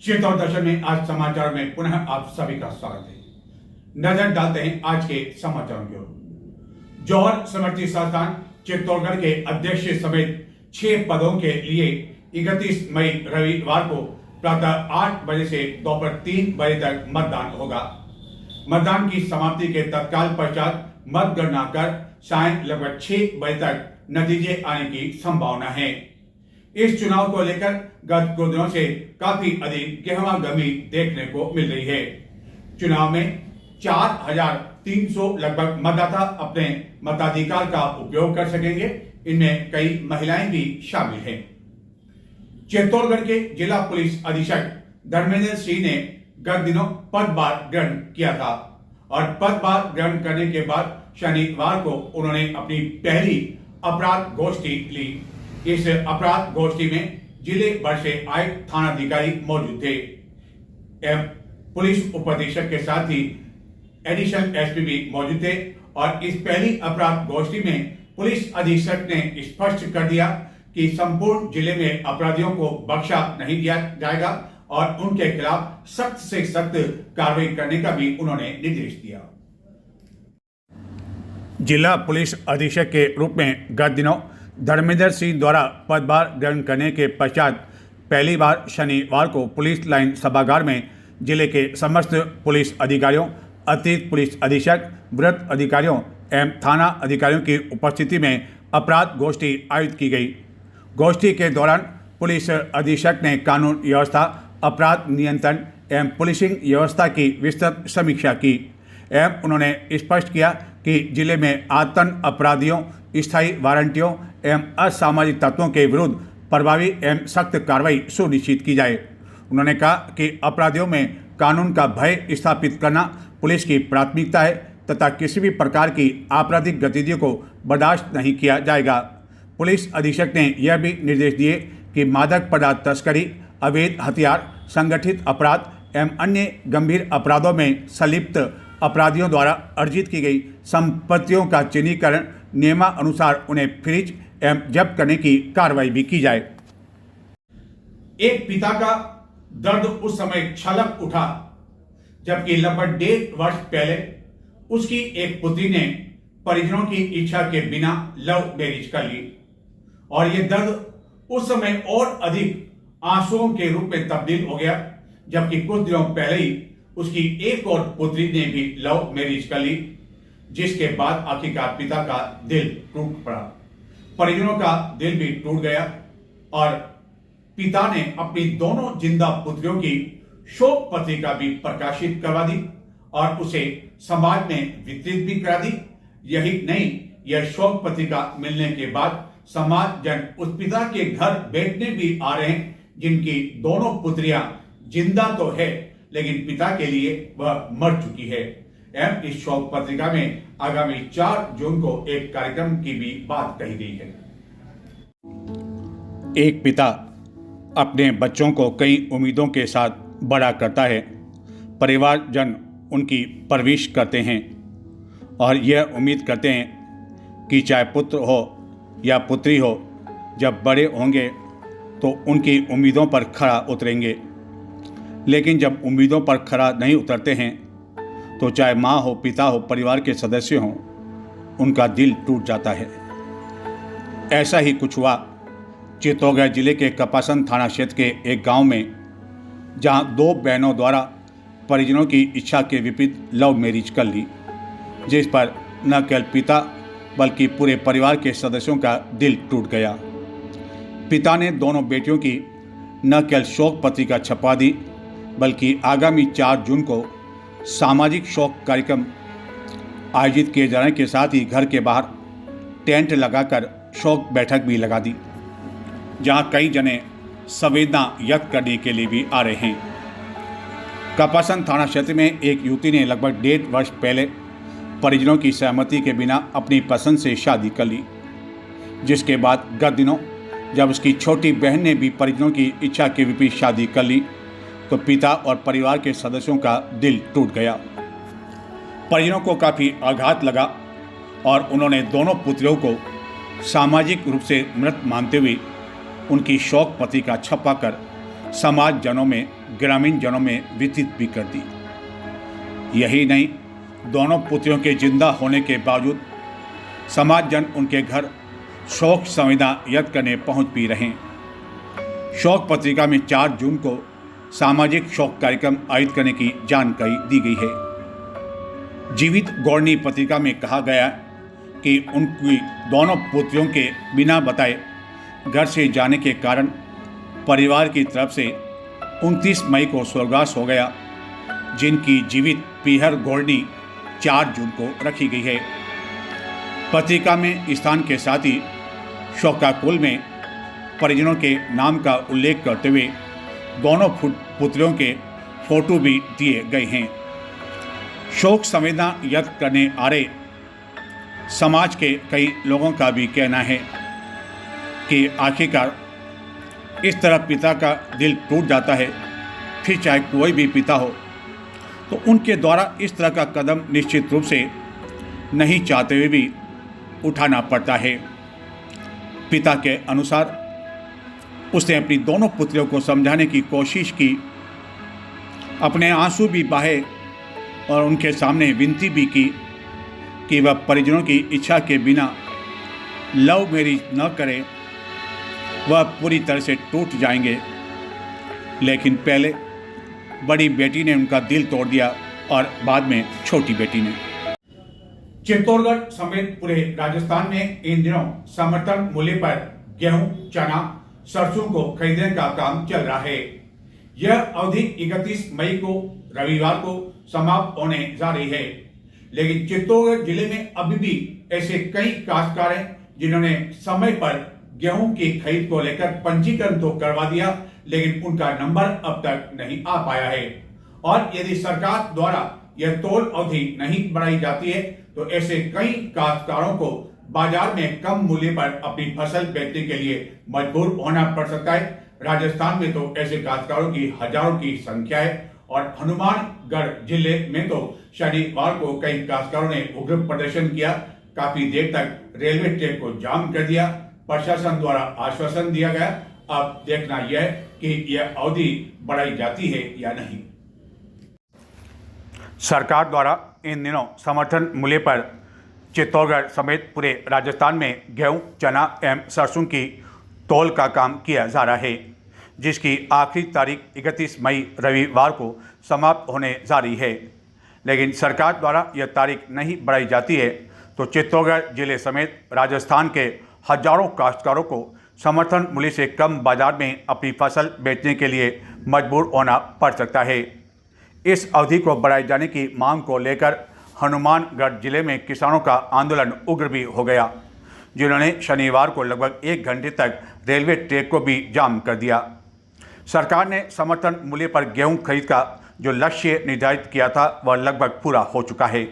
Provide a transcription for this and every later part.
चित्तौड़ दर्शन में आज समाचार में पुनः आप सभी का स्वागत है। नजर डालते हैं आज के समाचारों की ओर। जौहर समर्थी संस्थान चित्तौड़गढ़ के अध्यक्ष समेत 6 पदों के लिए 31 मई रविवार को प्रातः 8 बजे से दोपहर 3 बजे तक मतदान होगा। मतदान की समाप्ति के तत्काल पश्चात मतगणना कर सायं लगभग 6 बजे तक नतीजे आने की संभावना है। इस चुनाव को लेकर गत कुछ दिनों से काफी अधिक गहमागहमी देखने को मिल रही है। चुनाव में 4,300 लगभग मतदाता अपने मताधिकार का उपयोग कर सकेंगे। इनमें कई महिलाएं भी शामिल हैं। चित्तौड़गढ़ के जिला पुलिस अधीक्षक धर्मेंद्र सिंह ने गत दिनों पदभार ग्रहण किया था और पदभार ग्रहण करने के बाद शनिवार को उन्होंने अपनी पहली अपराध गोष्ठी ली। इस अपराध गोष्ठी में जिले भर से आए थानाधिकारी मौजूद थे एवं पुलिस उपाधीक्षक के साथ ही एडिशनल एसपी भी मौजूद थे। और इस पहली अपराध गोष्ठी में पुलिस अधीक्षक ने स्पष्ट कर दिया कि संपूर्ण जिले में अपराधियों को बख्शा नहीं दिया जाएगा और उनके खिलाफ सख्त से सख्त कार्रवाई करने का भी उन्होंने निर्देश दिया। जिला पुलिस अधीक्षक के रूप में गत दिनों धर्मेंद्र सिंह द्वारा पदभार ग्रहण करने के पश्चात पहली बार शनिवार को पुलिस लाइन सभागार में जिले के समस्त पुलिस अधिकारियों, अतिरिक्त पुलिस अधीक्षक, वृत्त अधिकारियों एवं थाना अधिकारियों की उपस्थिति में अपराध गोष्ठी आयोजित की गई। गोष्ठी के दौरान पुलिस अधीक्षक ने कानून व्यवस्था, अपराध नियंत्रण एवं पुलिसिंग व्यवस्था की विस्तृत समीक्षा की एवं उन्होंने स्पष्ट किया कि जिले में आतंक अपराधियों, स्थायी वारंटियों एवं असामाजिक तत्वों के विरुद्ध प्रभावी एवं सख्त कार्रवाई सुनिश्चित की जाए। उन्होंने कहा कि अपराधियों में कानून का भय स्थापित करना पुलिस की प्राथमिकता है तथा किसी भी प्रकार की आपराधिक गतिविधियों को बर्दाश्त नहीं किया जाएगा। पुलिस अधीक्षक ने यह भी निर्देश दिए कि मादक पदार्थ तस्करी, अवैध हथियार, संगठित अपराध एवं अन्य गंभीर अपराधों में संलिप्त अपराधियों द्वारा अर्जित की गई संपत्तियों का चिन्हीकरण नियमानुसार उन्हें फ्रीज एवं जब्त करने की कार्रवाई भी की जाए। एक पिता का दर्द उस समय छलक उठा जबकि लगभग 1.5 वर्ष पहले उसकी एक पुत्री ने परिजनों की इच्छा के बिना लव मैरिज कर ली और यह दर्द उस समय और अधिक आंसुओं के रूप में तब्दील हो गया जबकि कुछ दिनों पहले ही उसकी एक और पुत्री ने भी लव मैरिज कर ली, जिसके बाद आखिरकार पिता का दिल टूट पड़ा, परिजनों का दिल भी टूट गया और पिता ने अपनी दोनों जिंदा पुत्रियों की शोक पत्रिका भी प्रकाशित करवा दी और उसे समाज में वितरित भी करा दी। यही नहीं, यह शोक पत्रिका मिलने के बाद समाज जन उस पिता के घर बैठने भी आ रहे हैं जिनकी दोनों पुत्रियां जिंदा तो है लेकिन पिता के लिए वह मर चुकी है। एवं इस शोक पत्रिका में आगामी 4 जून को एक कार्यक्रम की भी बात कही गई है। एक पिता अपने बच्चों को कई उम्मीदों के साथ बड़ा करता है। परिवारजन उनकी परवरिश करते हैं और यह उम्मीद करते हैं कि चाहे पुत्र हो या पुत्री हो, जब बड़े होंगे तो उनकी उम्मीदों पर खरा उतरेंगे। लेकिन जब उम्मीदों पर खरा नहीं उतरते हैं तो चाहे माँ हो, पिता हो, परिवार के सदस्य हों, उनका दिल टूट जाता है। ऐसा ही कुछ हुआ चित्तौड़गढ़ जिले के कपासन थाना क्षेत्र के एक गांव में, जहां 2 बहनों द्वारा परिजनों की इच्छा के विपरीत लव मैरिज कर ली, जिस पर न केवल पिता बल्कि पूरे परिवार के सदस्यों का दिल टूट गया। पिता ने दोनों बेटियों की न केवल शोक पत्रिका छपवा दी बल्कि आगामी 4 जून को सामाजिक शोक कार्यक्रम आयोजित किए जाने के साथ ही घर के बाहर टेंट लगाकर शोक बैठक भी लगा दी, जहां कई जने संवेदना व्यक्त करने के लिए भी आ रहे हैं। कपासन थाना क्षेत्र में एक युवती ने लगभग 1.5 वर्ष पहले परिजनों की सहमति के बिना अपनी पसंद से शादी कर ली, जिसके बाद गत दिनों जब उसकी छोटी बहन ने भी परिजनों की इच्छा के विपरीत शादी कर ली तो पिता और परिवार के सदस्यों का दिल टूट गया। परिजनों को काफ़ी आघात लगा और उन्होंने दोनों पुत्रियों को सामाजिक रूप से मृत मानते हुए उनकी शोक पत्रिका छपाकर समाज जनों में, ग्रामीण जनों में वितरित भी कर दी। यही नहीं, दोनों पुत्रियों के जिंदा होने के बावजूद समाज जन उनके घर शोक संवेदना व्यक्त करने पहुंच भी रहे। शोक पत्रिका में 4 जून को सामाजिक शोक कार्यक्रम आयोजित करने की जानकारी दी गई है। जीवित गौरनी पत्रिका में कहा गया कि उनकी दोनों पुत्रियों के बिना बताए घर से जाने के कारण परिवार की तरफ से 29 मई को स्वर्गवास हो गया, जिनकी जीवित पीहर गौरनी 4 जून को रखी गई है। पत्रिका में स्थान के साथ ही शोकाकुल में परिजनों के नाम का उल्लेख करते हुए दोनों पुत्रियों के फोटो भी दिए गए हैं। शोक संवेदना व्यक्त करने आ रहे समाज के कई लोगों का भी कहना है कि आखिरकार इस तरह पिता का दिल टूट जाता है, फिर चाहे कोई भी पिता हो, तो उनके द्वारा इस तरह का कदम निश्चित रूप से नहीं चाहते हुए भी उठाना पड़ता है। पिता के अनुसार उसने अपनी दोनों पुत्रियों को समझाने की कोशिश की, अपने आंसू भी बहाए और उनके सामने विनती भी की कि वह परिजनों की इच्छा के बिना लव मैरिज न करें, वह पूरी तरह से टूट जाएंगे। लेकिन पहले बड़ी बेटी ने उनका दिल तोड़ दिया और बाद में छोटी बेटी ने। चित्तौड़गढ़ समेत पूरे राजस्थान में इन दिनों समर्थन मूल्य पर गेहूं, चना, सरसों को खरीदने का काम चल रहा है। यह अवधि 31 मई को रविवार को समाप्त होने जा रही है, लेकिन चित्तौड़गढ़ जिले में अभी भी ऐसे कई काश्तकार हैं जिन्होंने समय पर गेहूं की खरीद को लेकर पंजीकरण तो करवा दिया, लेकिन उनका नंबर अब तक नहीं आ पाया है। और यदि सरकार द्वारा यह तोल अवधि नहीं बढ़ाई जाती है तो ऐसे कई काश्तकारों को बाजार में कम मूल्य पर अपनी फसल बेचने के लिए मजबूर होना पड़ सकता है। राजस्थान में तो ऐसे काश्तकारों की हजारों की संख्या है और हनुमानगढ़ जिले में तो शनिवार को कई काश्तकारों ने उग्र प्रदर्शन किया, काफी देर तक रेलवे ट्रैक को जाम कर दिया। प्रशासन द्वारा आश्वासन दिया गया, अब देखना यह है कि यह अवधि बढ़ाई जाती है या नहीं। सरकार द्वारा इन दिनों समर्थन मूल्य पर चित्तौड़गढ़ समेत पूरे राजस्थान में गेहूं, चना एवं सरसों की तौल का काम किया जा रहा है, जिसकी आखिरी तारीख 31 मई रविवार को समाप्त होने जा रही है। लेकिन सरकार द्वारा यह तारीख नहीं बढ़ाई जाती है तो चित्तौड़गढ़ जिले समेत राजस्थान के हजारों काश्तकारों को समर्थन मूल्य से कम बाजार में अपनी फसल बेचने के लिए मजबूर होना पड़ सकता है। इस अवधि को बढ़ाए जाने की मांग को लेकर हनुमानगढ़ जिले में किसानों का आंदोलन उग्र भी हो गया, जिन्होंने शनिवार को लगभग 1 घंटे तक रेलवे ट्रैक को भी जाम कर दिया। सरकार ने समर्थन मूल्य पर गेहूं खरीद का जो लक्ष्य निर्धारित किया था वह लगभग पूरा हो चुका है।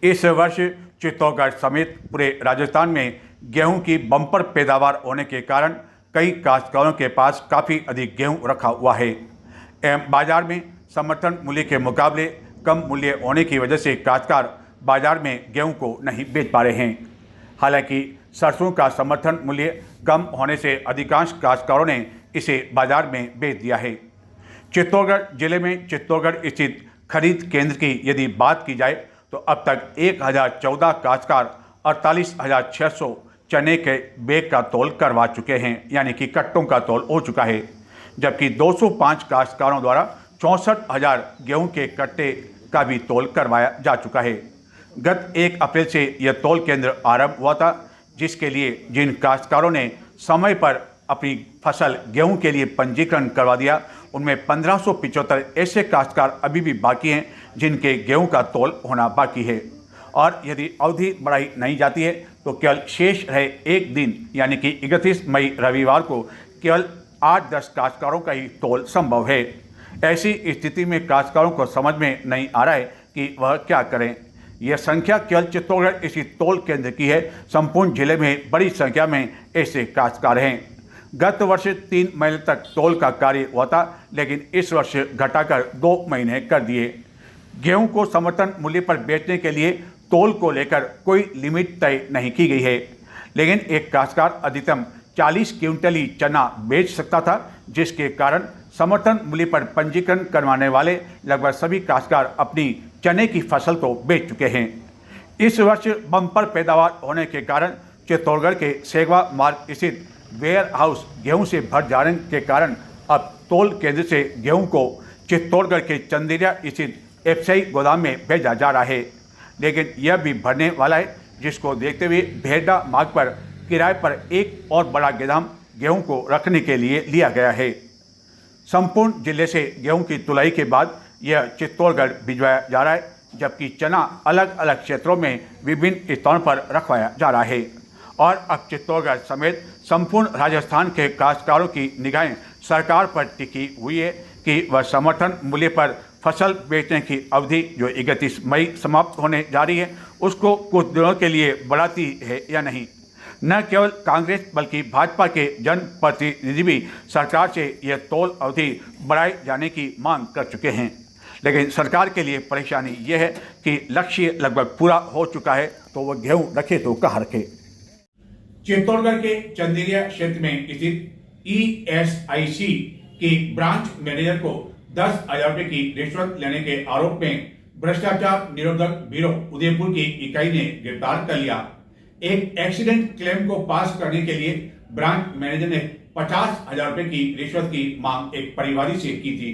इस वर्ष चित्तौड़गढ़ समेत पूरे राजस्थान में गेहूं की बम्पर पैदावार होने के कारण कई काश्तकारों के पास काफ़ी अधिक गेहूं रखा हुआ है एवं बाजार में समर्थन मूल्य के मुकाबले कम मूल्य होने की वजह से काश्तकार बाजार में गेहूं को नहीं बेच पा रहे हैं। हालांकि सरसों का समर्थन मूल्य कम होने से अधिकांश काश्तकारों ने इसे बाजार में बेच दिया है। चित्तौड़गढ़ जिले में चित्तौड़गढ़ स्थित खरीद केंद्र की यदि बात की जाए तो अब तक 1014 काश्तकार 48,600 चने के बैग का तौल करवा चुके हैं, यानी कि कट्टों का तौल हो चुका है, जबकि 205 काश्तकारों द्वारा 64,000 गेहूं के कट्टे का भी तौल करवाया जा चुका है। गत 1 अप्रैल से यह तौल केंद्र आरंभ हुआ था, जिसके लिए जिन काश्तकारों ने समय पर अपनी फसल गेहूं के लिए पंजीकरण करवा दिया, उनमें 1575 ऐसे काश्तकार अभी भी बाकी हैं जिनके गेहूं का तौल होना बाकी है। और यदि अवधि बढ़ाई नहीं जाती है तो केवल शेष रहे एक दिन, यानी कि 31 मई रविवार को केवल 8-10 काश्तकारों का ही तौल संभव है। ऐसी स्थिति में काश्तकारों को समझ में नहीं आ रहा है कि वह क्या करें। यह संख्या केवल चित्तौड़गढ़ इसी तौल केंद्र की है, संपूर्ण जिले में बड़ी संख्या में ऐसे काश्तकार हैं। गत वर्ष 3 महीने तक तौल का कार्य हुआ था, लेकिन इस वर्ष घटाकर 2 महीने कर दिए। गेहूं को समर्थन मूल्य पर बेचने के लिए तौल को लेकर कोई लिमिट तय नहीं की गई है, लेकिन एक काश्तकार अधिकतम 40 क्विंटल ही चना बेच सकता था, जिसके कारण समर्थन मूल्य पर पंजीकरण करवाने वाले लगभग सभी काश्तकार अपनी चने की फसल को बेच चुके हैं। इस वर्ष बम्पर पैदावार होने के कारण चित्तौड़गढ़ के सेगवा मार्ग स्थित वेयर हाउस गेहूँ से भर जाने के कारण अब तौल केंद्र से गेहूँ को चित्तौड़गढ़ के चंदेरिया स्थित एफसीआई गोदाम में भेजा जा रहा है, लेकिन यह भी भरने वाला है, जिसको देखते हुए भेड़ा मार्ग पर किराए पर एक और बड़ा गोदाम गेहूं को रखने के लिए लिया गया है। संपूर्ण जिले से गेहूं की तुलाई के बाद यह चित्तौड़गढ़ भिजवाया जा रहा है, जबकि चना अलग अलग क्षेत्रों में विभिन्न स्थानों पर रखवाया जा रहा है। और अब चित्तौड़गढ़ समेत संपूर्ण राजस्थान के काश्तकारों की निगाहें सरकार पर टिकी हुई है कि वह समर्थन मूल्य पर फसल बेचने की अवधि जो 31 मई समाप्त होने जा रही है उसको कुछ दिनों के लिए बढ़ाती है या नहीं। न केवल कांग्रेस बल्कि भाजपा के जनप्रतिनिधि भी सरकार से यह तौल अवधि बढ़ाए जाने की मांग कर चुके हैं, लेकिन सरकार के लिए परेशानी यह है कि लक्ष्य लगभग पूरा हो चुका है, तो वह गेहूँ रखे तो कहाँ रखे। चित्तौड़गढ़ के चंदेरिया क्षेत्र में स्थित ESIC की ब्रांच मैनेजर को 10,000 रुपये की रिश्वत लेने के आरोप में भ्रष्टाचार निरोधक ब्यूरो उदयपुर की इकाई ने गिरफ्तार कर लिया। एक एक्सीडेंट क्लेम को पास करने के लिए ब्रांच मैनेजर ने 50,000 रुपये की रिश्वत की मांग एक परिवादी से की थी।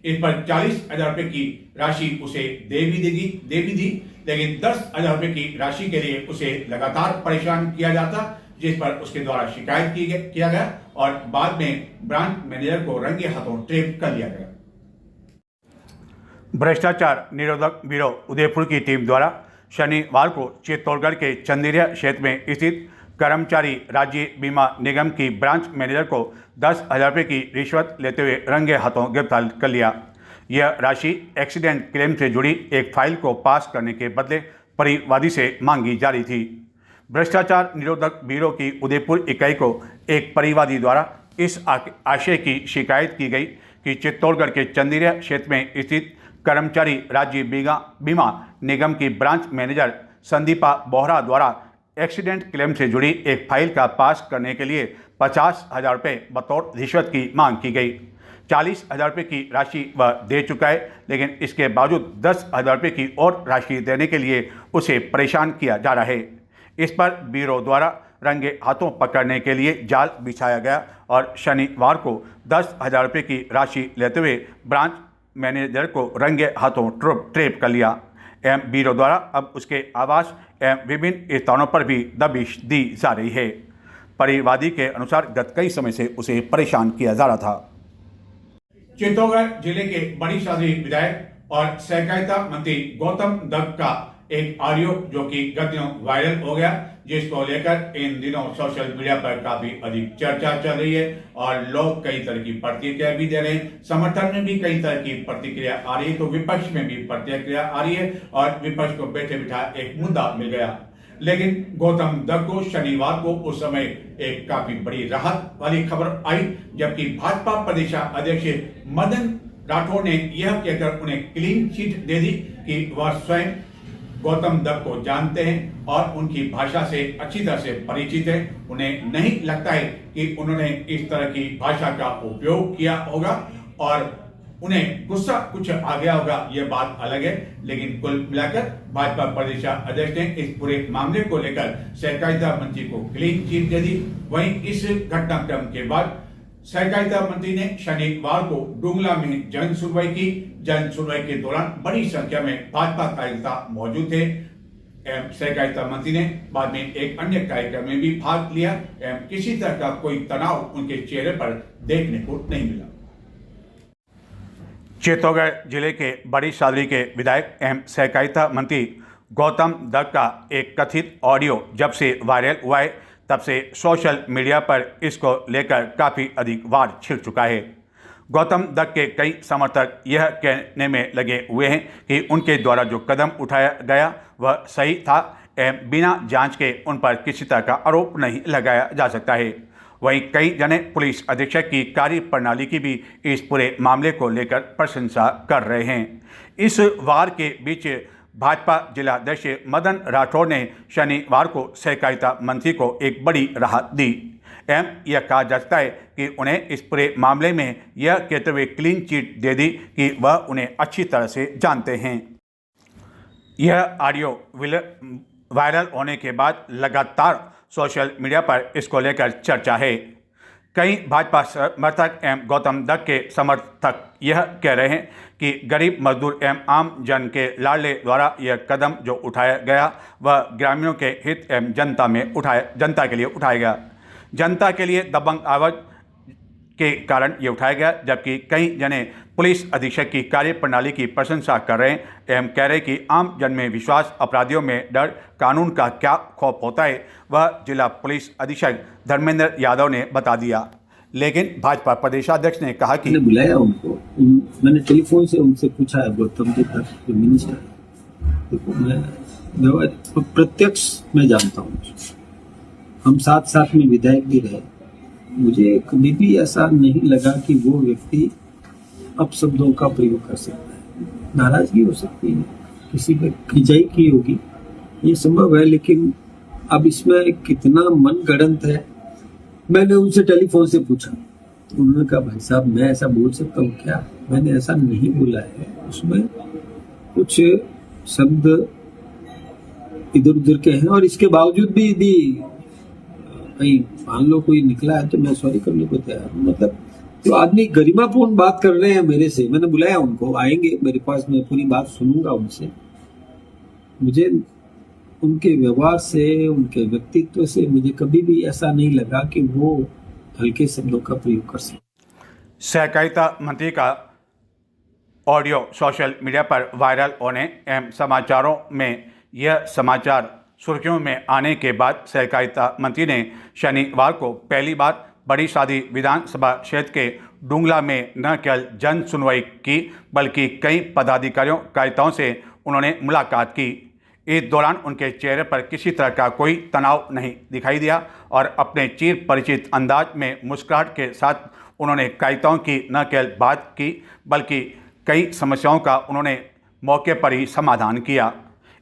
इस पर 40,000 रुपये की राशि उसे दे भी दी, लेकिन 10,000 रुपये की राशि के लिए उसे लगातार परेशान किया जाता, जिस पर उसके द्वारा शिकायत किया गया और बाद में ब्रांच मैनेजर को रंगे हाथों ट्रैप कर लिया गया। भ्रष्टाचार निरोधक ब्यूरो उदयपुर की टीम द्वारा शनिवार को चित्तौड़गढ़ के चंदेरिया क्षेत्र में स्थित कर्मचारी राज्य बीमा निगम की ब्रांच मैनेजर को 10,000 रुपये की रिश्वत लेते हुए रंगे हाथों गिरफ्तार कर लिया। यह राशि एक्सीडेंट क्लेम से जुड़ी एक फाइल को पास करने के बदले परिवादी से मांगी जा रही थी। भ्रष्टाचार निरोधक ब्यूरो की उदयपुर इकाई को एक परिवादी द्वारा इस आशय की शिकायत की गई कि चित्तौड़गढ़ के चंदेरिया क्षेत्र में स्थित कर्मचारी राज्य बीमा निगम की ब्रांच मैनेजर संदीपा बोहरा द्वारा एक्सीडेंट क्लेम से जुड़ी एक फाइल का पास करने के लिए 50,000 रुपये बतौर रिश्वत की मांग की गई। 40,000 रुपये की राशि वह दे चुका है, लेकिन इसके बावजूद 10,000 रुपये की और राशि देने के लिए उसे परेशान किया जा रहा है। इस पर ब्यूरो द्वारा रंगे हाथों पकड़ने के लिए जाल बिछाया गया और शनिवार को 10,000 रुपये की राशि लेते हुए ब्रांच मैनेजर को रंगे हाथों ट्रैप कर लिया एवं ब्यूरो द्वारा अब उसके आवास एवं विभिन्न स्थानों पर भी दबिश दी जा रही है। परिवादी के अनुसार गत कई समय से उसे परेशान किया जा रहा था। चित्तौड़गढ़ जिले के बड़ी शादी विधायक और सहकारिता मंत्री गौतम दत्त का एक ऑडियो जो कि गत दिनों वायरल हो गया, जिसको लेकर इन दिनों सोशल मीडिया पर काफी अधिक चर्चा चल रही है और लोग कई तरह की प्रतिक्रिया भी दे रहे हैं। समर्थन में भी कई तरह की प्रतिक्रिया आ रही है, तो विपक्ष में भी प्रतिक्रिया आ रही है और विपक्ष को बैठे बिठा एक मुद्दा मिल गया। लेकिन गौतम दत्त को शनिवार को उस समय एक काफी बड़ी राहत वाली खबर आई, जबकि भाजपा प्रदेश अध्यक्ष मदन राठौड़ ने यह कहकर उन्हें क्लीन चिट दे दी कि वह स्वयं गौतम दत्त को जानते हैं और उनकी भाषा से अच्छी तरह से परिचित है। उन्हें नहीं लगता है कि उन्होंने इस तरह की भाषा का उपयोग किया होगा और उन्हें गुस्सा कुछ आ गया होगा, यह बात अलग है। लेकिन कुल मिलाकर भाजपा प्रदेश अध्यक्ष ने इस पूरे मामले को लेकर सहकारिता मंत्री को क्लीन चिट दे दी। वहीं इस घटनाक्रम के बाद सहकारिता मंत्री ने शनिवार को डुंगला में जन सुनवाई की। जन सुनवाई के दौरान बड़ी संख्या में भाजपा कार्यकर्ता मौजूद थे एवं सहकारिता मंत्री ने बाद में एक अन्य कार्यक्रम में भी भाग लिया एवं किसी तरह का कोई तनाव उनके चेहरे पर देखने को नहीं मिला। चित्तौड़गढ़ जिले के बड़ी शादरी के विधायक एवं सहकारिता मंत्री गौतम दत्त का एक कथित ऑडियो जब से वायरल हुआ है, तब से सोशल मीडिया पर इसको लेकर काफ़ी अधिक वार छिड़ चुका है। गौतम दत्त के कई समर्थक यह कहने में लगे हुए हैं कि उनके द्वारा जो कदम उठाया गया वह सही था एवं बिना जांच के उन पर किसी तरह का आरोप नहीं लगाया जा सकता है। वहीं कई जने पुलिस अधीक्षक की कार्य प्रणाली की भी इस पूरे मामले को लेकर प्रशंसा कर रहे हैं। इस वार के बीच भाजपा जिलाध्यक्ष मदन राठौड़ ने शनिवार को सहकारिता मंत्री को एक बड़ी राहत दी। एवं यह कहा जा सकता है कि उन्हें इस पूरे मामले में यह कहते हुए क्लीन चिट दे दी कि वह उन्हें अच्छी तरह से जानते हैं। यह ऑडियो वायरल होने के बाद लगातार सोशल मीडिया पर इसको लेकर चर्चा है। कई भाजपा समर्थक एवं गौतम दत्त के समर्थक यह कह रहे हैं कि गरीब मजदूर एवं आम जन के लाडले द्वारा यह कदम जो उठाया गया वह ग्रामीणों के हित एवं जनता के लिए उठाया गया। जनता के लिए दबंग आवाज के कारण ये उठाया गया, जबकि कई जने पुलिस अधीक्षक की कार्यप्रणाली की प्रशंसा कर रहे हैं एवं कह रहे हैं कि आम जन में विश्वास, अपराधियों में डर, कानून का क्या खौफ होता है वह जिला पुलिस अधीक्षक धर्मेंद्र यादव ने बता दिया। लेकिन भाजपा प्रदेशाध्यक्ष ने कहा कि मैंने बुलाया उनको, मैंने टेलीफोन से उनसे पूछा है गौतम दत्त मिनिस्टर, देखो मैं प्रत्यक्ष मैं जानता हूँ, हम साथ साथ में विधायक भी रहे, मुझे कभी भी ऐसा नहीं लगा कि वो व्यक्ति अपशब्दों का प्रयोग कर सकता है। नाराजगी हो सकती है, किसी पे खिंचाई की होगी, ये संभव है, लेकिन अब इसमें कितना मन गढ़ंत है। मैंने उनसे टेलीफोन से पूछा, उन्होंने कहा भाई साहब मैं ऐसा बोल सकता हूँ क्या? मैंने ऐसा नहीं बोला है, उसमें कुछ शब्द इधर उधर के हैं और इसके बावजूद भी यदि कहीं मान लो कोई निकला है तो मैं सॉरी करने को तैयार हूँ। मतलब जो आदमी गरिमापूर्ण बात कर रहे हैं मेरे से, मैंने बुलाया उनको, आएंगे मेरे पास, मैं पूरी बात सुनूंगा उनसे। मुझे उनके व्यवहार से, उनके व्यक्तित्व से मुझे कभी भी ऐसा नहीं लगा कि वो हल्के शब्दों का प्रयोग कर सकते। सहकारिता मंत्री का ऑडियो सोशल मीडिया पर वायरल होने एवं समाचारों में यह समाचार सुर्खियों में आने के बाद सहकारिता मंत्री ने शनिवार को पहली बार बड़ी शादी विधानसभा क्षेत्र के डुंगला में न केवल जन सुनवाई की बल्कि कई पदाधिकारियों कार्यकर्ताओं से उन्होंने मुलाकात की। इस दौरान उनके चेहरे पर किसी तरह का कोई तनाव नहीं दिखाई दिया और अपने चिर परिचित अंदाज में मुस्कुराहट के साथ उन्होंने कार्यकर्ताओं की न केवल बात की बल्कि कई समस्याओं का उन्होंने मौके पर ही समाधान किया।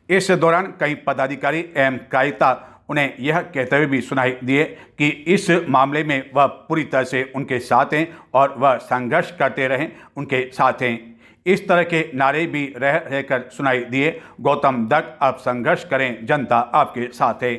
इस दौरान कई पदाधिकारी एवं कार्यकर्ता उन्हें यह कहते हुए भी सुनाई दिए कि इस मामले में वह पूरी तरह से उनके साथ हैं और वह संघर्ष करते रहें, उनके साथ हैं। इस तरह के नारे भी रहकर सुनाई दिए, गौतम दत्त अब संघर्ष करें, जनता आपके साथ है।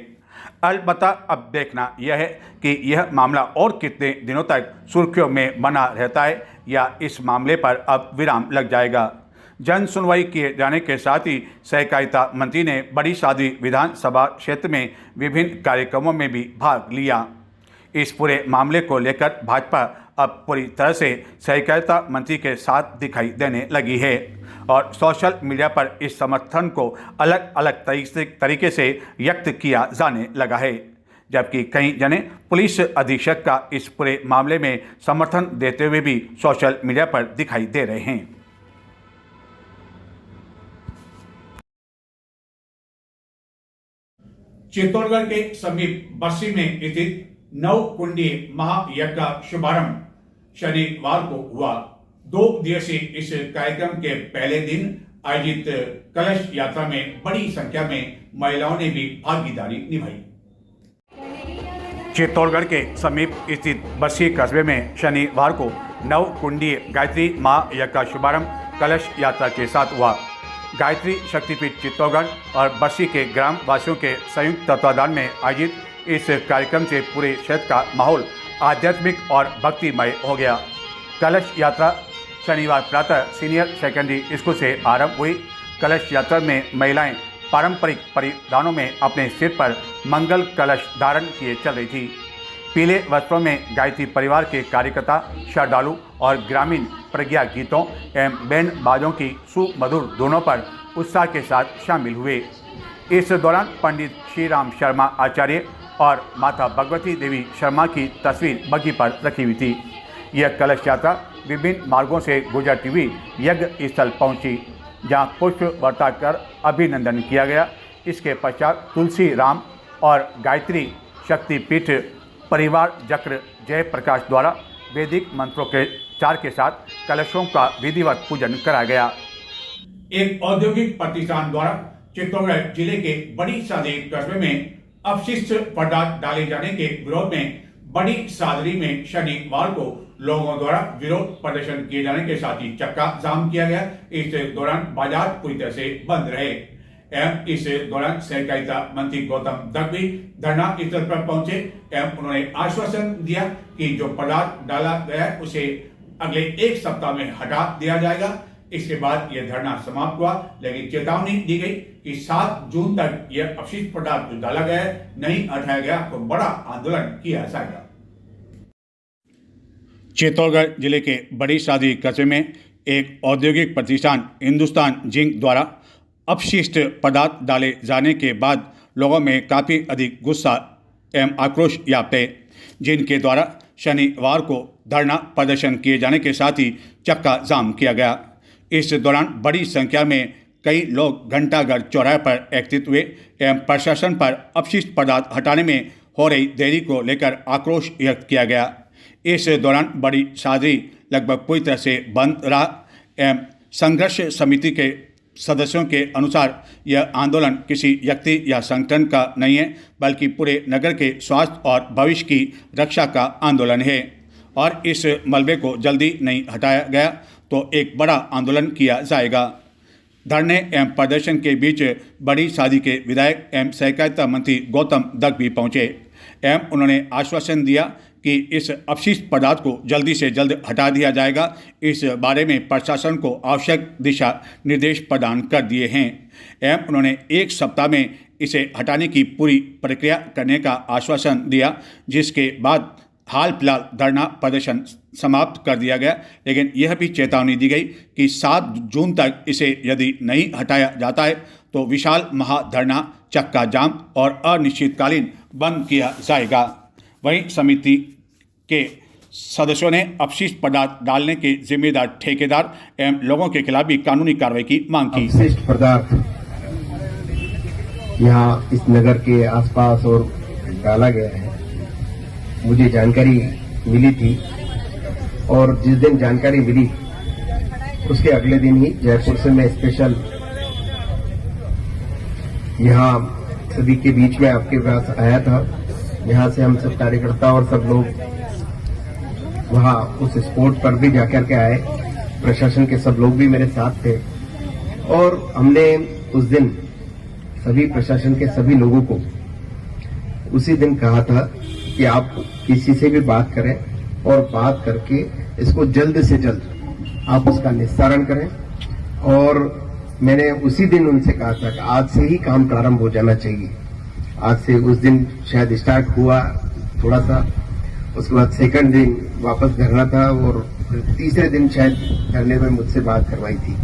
अलबत्ता अब देखना यह है कि यह मामला और कितने दिनों तक सुर्खियों में बना रहता है या इस मामले पर अब विराम लग जाएगा। जन सुनवाई किए जाने के साथ ही सहकारिता मंत्री ने बड़ी शादी विधानसभा क्षेत्र में विभिन्न कार्यक्रमों में भी भाग लिया। इस पूरे मामले को लेकर भाजपा अब पूरी तरह से सहकारिता मंत्री के साथ दिखाई देने लगी है और सोशल मीडिया पर इस समर्थन को अलग अलग तरीके से व्यक्त किया जाने लगा है, जबकि कई जने पुलिस अधीक्षक का इस पूरे मामले में समर्थन देते हुए भी सोशल मीडिया पर दिखाई दे रहे हैं। चित्तौड़गढ़ के समीप बस्सी में स्थित नवकुंडी महायज्ञ का शुभारंभ शनिवार को हुआ। 2 दिवसीय इस कार्यक्रम के पहले दिन आयोजित कलश यात्रा में बड़ी संख्या में महिलाओं ने भी भागीदारी निभाई। चित्तौड़गढ़ के समीप स्थित बस्सी कस्बे में शनिवार को नवकुंडी गायत्री महायज्ञ का शुभारंभ कलश यात्रा के साथ हुआ। गायत्री शक्तिपीठ चित्तौड़गढ़ और बस्सी के ग्राम वासियों के संयुक्त तत्वाधान में आयोजित इस कार्यक्रम से पूरे क्षेत्र का माहौल आध्यात्मिक और भक्तिमय हो गया। कलश यात्रा शनिवार प्रातः सीनियर सेकेंडरी स्कूल से आरंभ हुई। कलश यात्रा में महिलाएं पारंपरिक परिधानों में अपने सिर पर मंगल कलश धारण किए चल रही थी। पीले वस्त्रों में गायत्री परिवार के कार्यकर्ता, श्रद्धालु और ग्रामीण प्रज्ञा गीतों एवं बैंड बाजों की सुमधुर धुनों पर उत्साह के साथ शामिल हुए। इस दौरान पंडित श्री राम शर्मा आचार्य और माता भगवती देवी शर्मा की तस्वीर बग्घी पर रखी हुई थी। यह कलश यात्रा विभिन्न मार्गों से गुजरती हुई यज्ञ स्थल पहुंची, जहां पुष्प वर्षा कर अभिनंदन किया गया। इसके पश्चात तुलसी राम और गायत्री शक्तिपीठ परिवार चक्र जय प्रकाश द्वारा वैदिक मंत्रों के चार के साथ कलशों का विधिवत पूजन कराया गया। एक औद्योगिक प्रतिष्ठान द्वारा चित्तौड़गढ़ जिले के बड़ी शादी कस्बे में अपशिष्ट पदार्थ डाले जाने के विरोध में बड़ी सादरी में शनिवार को लोगों द्वारा विरोध प्रदर्शन किए जाने के साथ ही चक्का जाम किया गया। इस दौरान बाजार पूरी तरह से बंद रहे एवं इस दौरान सहकारिता मंत्री गौतम दत्त भी धरना स्थल पर पहुंचे एवं उन्होंने आश्वासन दिया कि जो पदार्थ डाला गया है उसे अगले एक सप्ताह में हटा दिया जाएगा। इसके बाद यह धरना समाप्त हुआ, लेकिन चेतावनी दी गई कि 7 जून तक यह अपशिष्ट पदार्थ जो डाला गया है नहीं हटाया गया तो बड़ा आंदोलन किया जाएगा। चित्तौड़गढ़ जिले के बड़ी सादरी कस्बे में एक औद्योगिक प्रतिष्ठान हिंदुस्तान जिंक द्वारा अपशिष्ट पदार्थ डाले जाने के बाद लोगों में काफ़ी अधिक गुस्सा एवं आक्रोश व्याप्त है, जिनके द्वारा शनिवार को धरना प्रदर्शन किए जाने के साथ ही चक्का जाम किया गया। इस दौरान बड़ी संख्या में कई लोग घंटाघर चौराहे पर एकत्रित हुए एवं प्रशासन पर अपशिष्ट पदार्थ हटाने में हो रही देरी को लेकर आक्रोश व्यक्त किया गया। इस दौरान बड़ी सादरी लगभग पूरी तरह से बंद रहा एवं संघर्ष समिति के सदस्यों के अनुसार यह आंदोलन किसी व्यक्ति या संगठन का नहीं है, बल्कि पूरे नगर के स्वास्थ्य और भविष्य की रक्षा का आंदोलन है और इस मलबे को जल्दी नहीं हटाया गया तो एक बड़ा आंदोलन किया जाएगा। धरने एवं प्रदर्शन के बीच बड़ी सादरी के विधायक एवं सहकारिता मंत्री गौतम दत्त भी पहुंचे एवं उन्होंने आश्वासन दिया कि इस अपशिष्ट पदार्थ को जल्दी से जल्द हटा दिया जाएगा। इस बारे में प्रशासन को आवश्यक दिशा निर्देश प्रदान कर दिए हैं एवं उन्होंने एक सप्ताह में इसे हटाने की पूरी प्रक्रिया करने का आश्वासन दिया, जिसके बाद हाल फिलहाल धरना प्रदर्शन समाप्त कर दिया गया। लेकिन यह भी चेतावनी दी गई कि 7 जून तक इसे यदि नहीं हटाया जाता है तो विशाल महाधरना, चक्का जाम और अनिश्चितकालीन बंद किया जाएगा। वहीं समिति के सदस्यों ने अपशिष्ट पदार्थ डालने के जिम्मेदार ठेकेदार एवं लोगों के खिलाफ भी कानूनी कार्रवाई की मांग की। अपशिष्ट पदार्थ यहाँ इस नगर के आसपास और डाला गया है, मुझे जानकारी मिली थी और जिस दिन जानकारी मिली उसके अगले दिन ही जयपुर से मैं स्पेशल यहाँ सभी के बीच में आपके पास आया था। यहाँ से हम सब कार्यकर्ता और सब लोग वहाँ उस स्पॉट पर भी जाकर के आए, प्रशासन के सब लोग भी मेरे साथ थे और हमने उस दिन सभी प्रशासन के सभी लोगों को उसी दिन कहा था कि आप किसी से भी बात करें और बात करके इसको जल्द से जल्द आप उसका निस्तारण करें। और मैंने उसी दिन उनसे कहा था कि आज से ही काम प्रारंभ हो जाना चाहिए। आज से उस दिन शायद स्टार्ट हुआ थोड़ा सा, उसके बाद सेकंड दिन वापस धरना था और तीसरे दिन शायद धरने में मुझसे बात करवाई थी।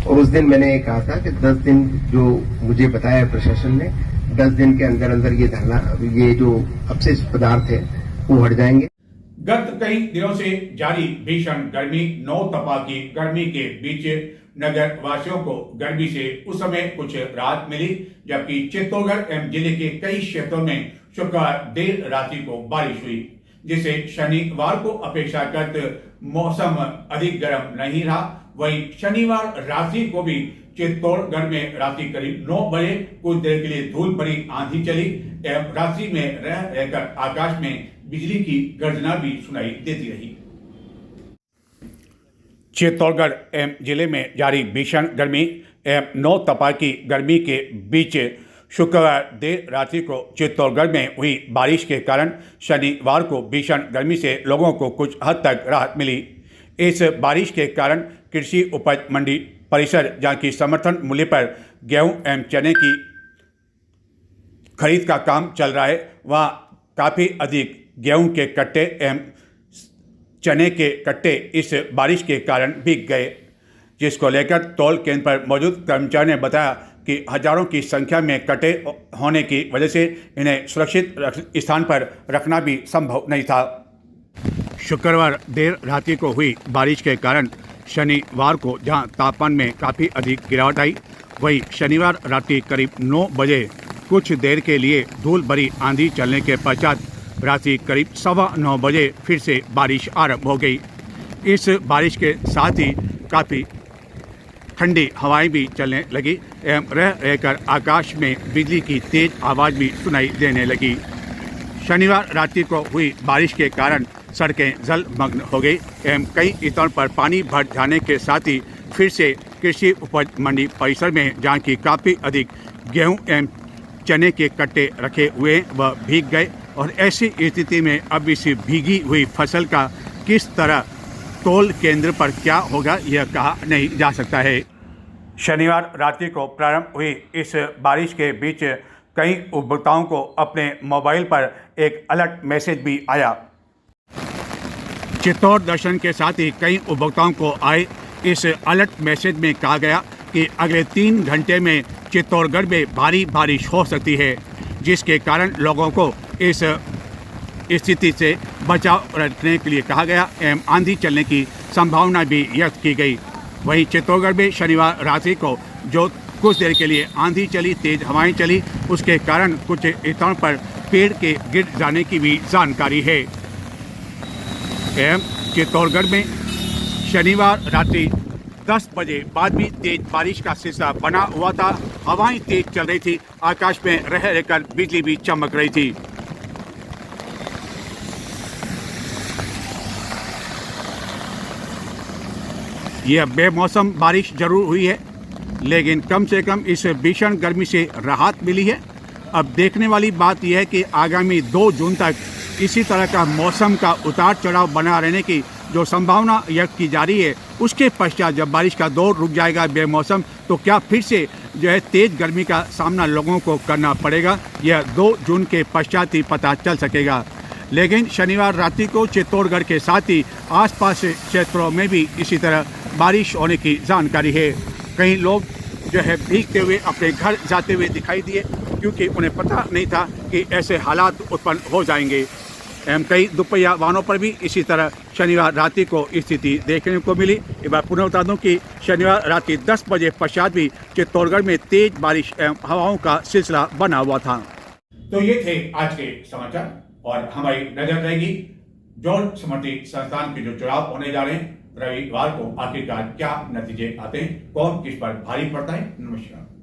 और उस दिन मैंने ये कहा था कि 10 दिन जो मुझे बताया प्रशासन ने, 10 दिन के अंदर अंदर ये धरना, ये जो अपशिष्ट पदार्थ है वो हट जाएंगे। गत कई दिनों से जारी भीषण गर्मी, नौ तपा की गर्मी के बीच नगर वासियों को गर्मी से उस समय कुछ राहत मिली, जबकि चित्तौड़गढ़ एवं जिले के कई क्षेत्रों में शुक्रवार देर रात्रि को बारिश हुई, जिससे शनिवार को अपेक्षाकृत मौसम अधिक गर्म नहीं रहा। वहीं शनिवार रात्रि को भी चित्तौड़गढ़ में रात्रि करीब 9 बजे कुछ देर के लिए धूल भरी आंधी चली एवं रात्रि में रहकर आकाश में बिजली की गर्जना भी सुनाई देती रही। चित्तौड़गढ़ एवं जिले में जारी भीषण गर्मी एवं 9 तपा की गर्मी के बीच शुक्रवार देर रात्रि को चित्तौड़गढ़ में हुई बारिश के कारण शनिवार को भीषण गर्मी से लोगों को कुछ हद तक राहत मिली। इस बारिश के कारण कृषि उपज मंडी परिसर, जहाँ की समर्थन मूल्य पर गेहूं एवं चने की खरीद का काम चल रहा है, वहाँ काफ़ी अधिक गेहूं के कट्टे एवं चने के कट्टे इस बारिश के कारण भीग गए, जिसको लेकर तौल केंद्र पर मौजूद कर्मचारी ने बताया कि हजारों की संख्या में कट्टे होने की वजह से इन्हें सुरक्षित स्थान पर रखना भी संभव नहीं था। शुक्रवार देर रात्रि को हुई बारिश के कारण शनिवार को जहां तापमान में काफ़ी अधिक गिरावट आई, वहीं शनिवार रात्रि करीब 9 बजे कुछ देर के लिए धूल भरी आंधी चलने के पश्चात रात्रि करीब 9:15 बजे फिर से बारिश आरंभ हो गई। इस बारिश के साथ ही काफ़ी ठंडी हवाएं भी चलने लगी एवं रहकर आकाश में बिजली की तेज आवाज़ भी सुनाई देने लगी। शनिवार रात्रि को हुई बारिश के कारण सड़कें जलमग्न हो गई एवं कई स्थानों पर पानी भर जाने के साथ ही फिर से कृषि उपज मंडी परिसर में जहाँ की काफ़ी अधिक गेहूं एवं चने के कट्टे रखे हुए वह भीग गए और ऐसी स्थिति में अब इस भीगी हुई फसल का किस तरह तौल केंद्र पर क्या होगा यह कहा नहीं जा सकता है। शनिवार रात्रि को प्रारंभ हुई इस बारिश के बीच कई उपभोक्ताओं को अपने मोबाइल पर एक अलर्ट मैसेज भी आया। चित्तौड़ दर्शन के साथ ही कई उपभोक्ताओं को आए इस अलर्ट मैसेज में कहा गया कि अगले 3 घंटे में चित्तौड़गढ़ में भारी बारिश हो सकती है, जिसके कारण लोगों को इस स्थिति से बचाव रखने के लिए कहा गया एवं आंधी चलने की संभावना भी व्यक्त की गई। वहीं चित्तौड़गढ़ में शनिवार रात्रि को जो कुछ देर के लिए आंधी चली, तेज हवाएं चली, उसके कारण कुछ स्थानों पर पेड़ के गिर जाने की भी जानकारी है। एवं चित्तौड़गढ़ में शनिवार रात्रि 10 बजे बाद भी तेज बारिश का सिलसिला बना हुआ था। हवाएं तेज चल रही थी, आकाश में रह रहकर बिजली भी चमक रही थी। यह बेमौसम बारिश जरूर हुई है, लेकिन कम से कम इस भीषण गर्मी से राहत मिली है। अब देखने वाली बात यह है कि आगामी 2 जून तक इसी तरह का मौसम का उतार चढ़ाव बना रहने की जो संभावना व्यक्त की जा रही है, उसके पश्चात जब बारिश का दौर रुक जाएगा बेमौसम, तो क्या फिर से जो है तेज गर्मी का सामना लोगों को करना पड़ेगा, यह 2 जून के पश्चात ही पता चल सकेगा। लेकिन शनिवार रात्रि को चित्तौड़गढ़ के साथ ही आसपास क्षेत्रों में भी इसी तरह बारिश होने की जानकारी है। कई लोग जो है भीगते हुए अपने घर जाते हुए दिखाई दिए, क्योंकि उन्हें पता नहीं था कि ऐसे हालात उत्पन्न हो जाएंगे। एवं कई दुपहिया वाहनों पर भी इसी तरह शनिवार रात्रि को स्थिति देखने को मिली। एक बार पुनः बता दूं कि शनिवार रात्रि 10 बजे पश्चात भी चित्तौड़गढ़ में तेज बारिश एवं हवाओं का सिलसिला बना हुआ था। तो ये थे आज के समाचार और हमारी नजर रहेगी जॉर्ज स्मृति संस्थान के जो चुनाव होने जा रहे हैं रविवार को, आखिरकार क्या नतीजे आते हैं, कौन किस पर भारी पड़ता है। नमस्कार।